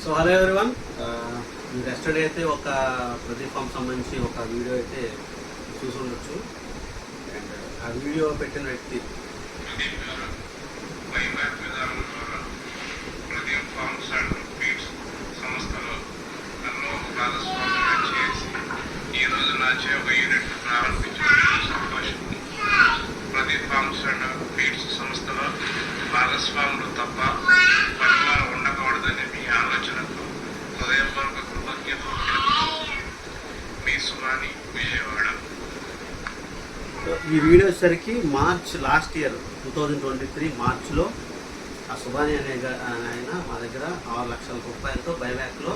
So hello everyone, మీరు yesterday అయితే ఒక ప్రదీప్ ఫామ్ సంబంధించి ఒక వీడియో అయితే చూసి ఉండొచ్చు. అండ్ ఆ వీడియో పెట్టిన వ్యక్తి ప్రదీప్ ఫార్మ్స్ అండ్ ఫీడ్స్ సంస్థలో నన్ను భాగస్వామ్యం చేసి ఈరోజు నాచే ఒక యూనిట్ ప్రారంభించడం సంతోషం. ప్రదీప్ ఫార్మ్స్ అండ్ ఫీడ్స్ సంస్థలో భాగస్వాములు తప్ప పనిలో ఉండకూడదని మీ ఆలోచనకు హృదయపూర్వక కృతజ్ఞతలు. మీ సుమాని విజయవాడ. ఈ వీడియో వచ్చేసరికి మార్చ్ లాస్ట్ ఇయర్ 2023 మార్చ్లో ఆ సుబాని అనే ఆయన మా దగ్గర 6 లక్షల రూపాయలతో బైబ్యాక్లో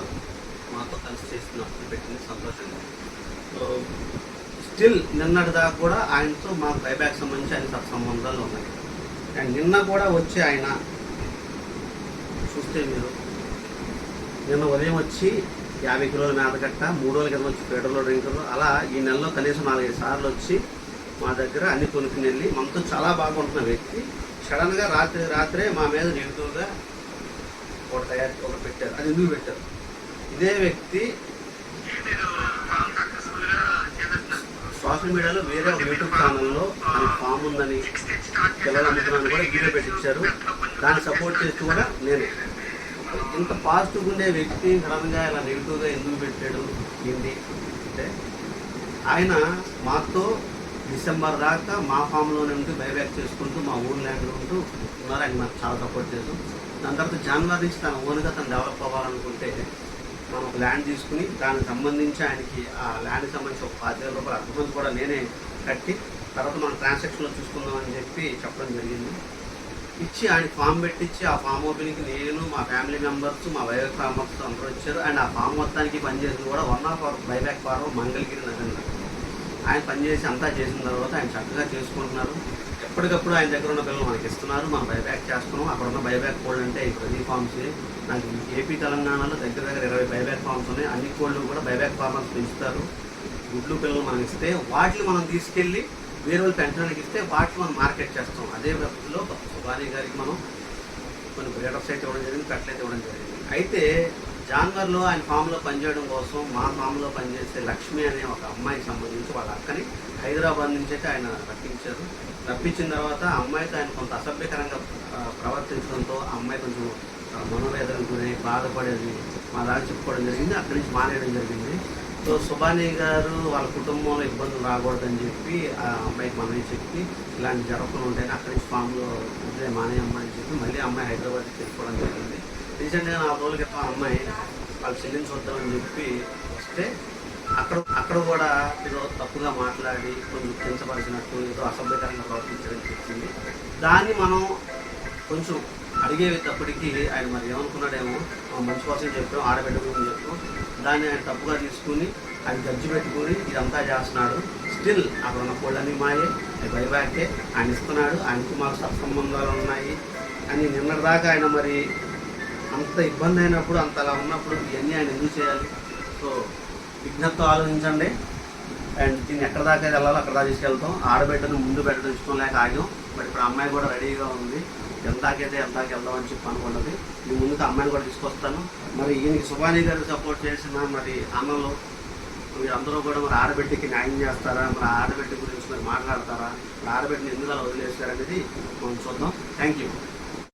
మాతో కలిసి చేస్తున్నప్పుడు పెట్టింది సంతోషంగా. సో స్టిల్ నిన్నటి దాకా కూడా ఆయనతో మాకు బైబ్యాక్ సంబంధించి ఆయన సత్సంబంధాలు ఉన్నాయి. అండ్ నిన్న కూడా వచ్చి ఆయన చూస్తే మీరు నిన్న ఉదయం వచ్చి 50 కిలోల మేతకట్ట, 3 రోజుల క్రితం వచ్చి ఫీడర్లో డ్రింకర్లు, అలా ఈ నెలలో కనీసం 4-5 సార్లు వచ్చి మా దగ్గర అన్ని కొనుక్కుని వెళ్ళి మనతో చాలా బాగుంటున్న వ్యక్తి సడన్గా రాత్రే మా మీద నెగిటివ్గా ఒకటి పెట్టారు. అది ఎందుకు పెట్టారు? ఇదే వ్యక్తి సోషల్ మీడియాలో వేరే ఒక యూట్యూబ్ ఛానల్లో ఆయన ఫామ్ ఉందని పిల్లలు అమ్ముతున్నాను కూడా వీడియో పెట్టించారు. దాన్ని సపోర్ట్ చేస్తూ కూడా నేను ఇంత పాజిటివ్గా ఉండే వ్యక్తి సడన్గా ఇలా నెగిటివ్గా ఎందుకు పెట్టాడు ఏంటి అంటే, ఆయన మాతో డిసెంబర్ దాకా మా ఫామ్లోనే ఉంటూ బైబ్యాక్ చేసుకుంటూ మా ఊరు ల్యాండ్లో ఉంటూ ఉన్నారు. ఆయన నాకు చాలా సపోర్ట్ చేస్తాం. దాని తర్వాత జనవరి నుంచి తన ఓన్గా తను డెవలప్ అవ్వాలనుకుంటే మనం ఒక ల్యాండ్ తీసుకుని దానికి సంబంధించి ఆయనకి ఆ ల్యాండ్కి సంబంధించి ఒక 5,000 రూపాయలు అడ్వాన్స్ కూడా నేనే కట్టి తర్వాత మనం ట్రాన్సాక్షన్లో చూసుకుందామని చెప్పి చెప్పడం జరిగింది. ఇచ్చి ఆయన ఫామ్ పెట్టించి ఆ ఫామ్ ఓపెనింగ్కి నేను, మా ఫ్యామిలీ మెంబర్స్, మా బైబ్యాక్ ఫార్మర్స్ అందరూ వచ్చారు. అండ్ ఆ ఫామ్ మొత్తానికి పనిచేసింది కూడా 1 of our buyback farm Mangalagiri నగరంలో. ఆయన పనిచేసి అంతా చేసిన తర్వాత ఆయన చక్కగా చేసుకుంటున్నారు. ఎప్పటికప్పుడు ఆయన దగ్గర ఉన్న పిల్లలు మనకి ఇస్తున్నారు, మనం బైబ్యాక్ చేస్తున్నాం. అక్కడ ఉన్న బైబ్యాక్ కోల్డ్ అంటే ఈ ప్రదీప్ ఫార్మ్స్. నాకు ఏపీ తెలంగాణలో దగ్గర 20 బైబ్యాక్ ఫార్మ్స్ ఉన్నాయి. అన్ని కోళ్ళు కూడా బైబ్యాక్ ఫార్మర్స్ పెంచుతారు. గుడ్లు పిల్లలు మనకి ఇస్తే వాటిని మనం తీసుకెళ్ళి వేరే వాళ్ళు పెంచడానికి ఇస్తే వాటిని మనం మార్కెట్ చేస్తాం. అదే పద్ధతిలో సుబాని గారికి మనం కొన్ని బ్రీడర్స్ అయితే ఇవ్వడం జరిగింది, పెట్టలైతే ఇవ్వడం జరిగింది. అయితే జాన్వర్లో ఆయన ఫామ్లో పనిచేయడం కోసం మా ఫామ్లో పనిచేసే లక్ష్మి అనే ఒక అమ్మాయికి సంబంధించి వాళ్ళ అక్కని హైదరాబాద్ నుంచి అయితే ఆయన రప్పించారు. రప్పించిన తర్వాత ఆ అమ్మాయితో ఆయన కొంత అసభ్యకరంగా ప్రవర్తించడంతో ఆ అమ్మాయి కొంచెం మనోవేదనకు గురై బాధపడేది మా దాకా చెప్పుకోవడం జరిగింది. అక్కడి నుంచి మానేయడం జరిగింది. సో సుబాని గారు వాళ్ళ కుటుంబంలో ఇబ్బందులు రాకూడదని చెప్పి ఆ అమ్మాయికి మనమే చెప్పి ఇలాంటి జరగకుండా ఉంటాయని అక్కడి నుంచి ఫామ్లో ఉంటే మానేయమ్మ అని చెప్పి మళ్ళీ అమ్మాయి హైదరాబాద్కి వెళ్ళిపోవడం జరిగింది. రీసెంట్గా 4 రోజుల క్రితం అమ్మాయి వాళ్ళు చెల్లించి వద్దామని చెప్పి వస్తే అక్కడ కూడా ఏదో తప్పుగా మాట్లాడి కొంచెం కించపరిచినట్టు ఏదో అసభ్యకరంగా ప్రవర్తించడానికి చెప్పింది. దాన్ని మనం కొంచెం అడిగేటప్పటికీ ఆయన మరి ఏమనుకున్నాడేమో, మంచి కోసం చెప్పాం, ఆడబిడ్డ గురించి చెప్పాం. దాన్ని ఆయన తప్పుగా తీసుకుని ఆయన గజ్జి పెట్టుకుని ఇదంతా చేస్తున్నాడు. స్టిల్ అక్కడ ఉన్న కోళ్ళన్నీ మాయే, బైబ్యాకే ఆయన ఇస్తున్నాడు. ఆయనకు మాకు సత్సంబంధాలు ఉన్నాయి అని నిన్నటిదాకా ఆయన మరి అంత ఇబ్బంది అయినప్పుడు అంతలా ఉన్నప్పుడు ఇవన్నీ ఆయన ఎందుకు చేయాలి? సో విజ్ఞప్తితో ఆలోచించండి. అండ్ దీన్ని ఎక్కడ దాకా వెళ్ళాలో అక్కడ దాకా తీసుకెళ్తాం. ఆడబిడ్డను ముందు పెట్టడం ఇష్టం లేక ఆగాం. బట్ ఇప్పుడు అమ్మాయి కూడా రెడీగా ఉంది. ఎంతకైతే ఎంతకి వెళ్దామని చెప్పి అనుకున్నది. ఈ ముందుకు అమ్మాయిని కూడా తీసుకొస్తాను. మరి ఈయనకి సుబాని గారికి సపోర్ట్ చేసిన మరి అన్నలు మీరందరూ కూడా మరి ఆడబిడ్డకి న్యాయం చేస్తారా? మరి ఆడబిడ్డ గురించి మరి మాట్లాడతారా? మరి ఆడబిడ్డని ఎందుకు అలా వదిలేస్తారనేది మనం చూద్దాం. Thank you.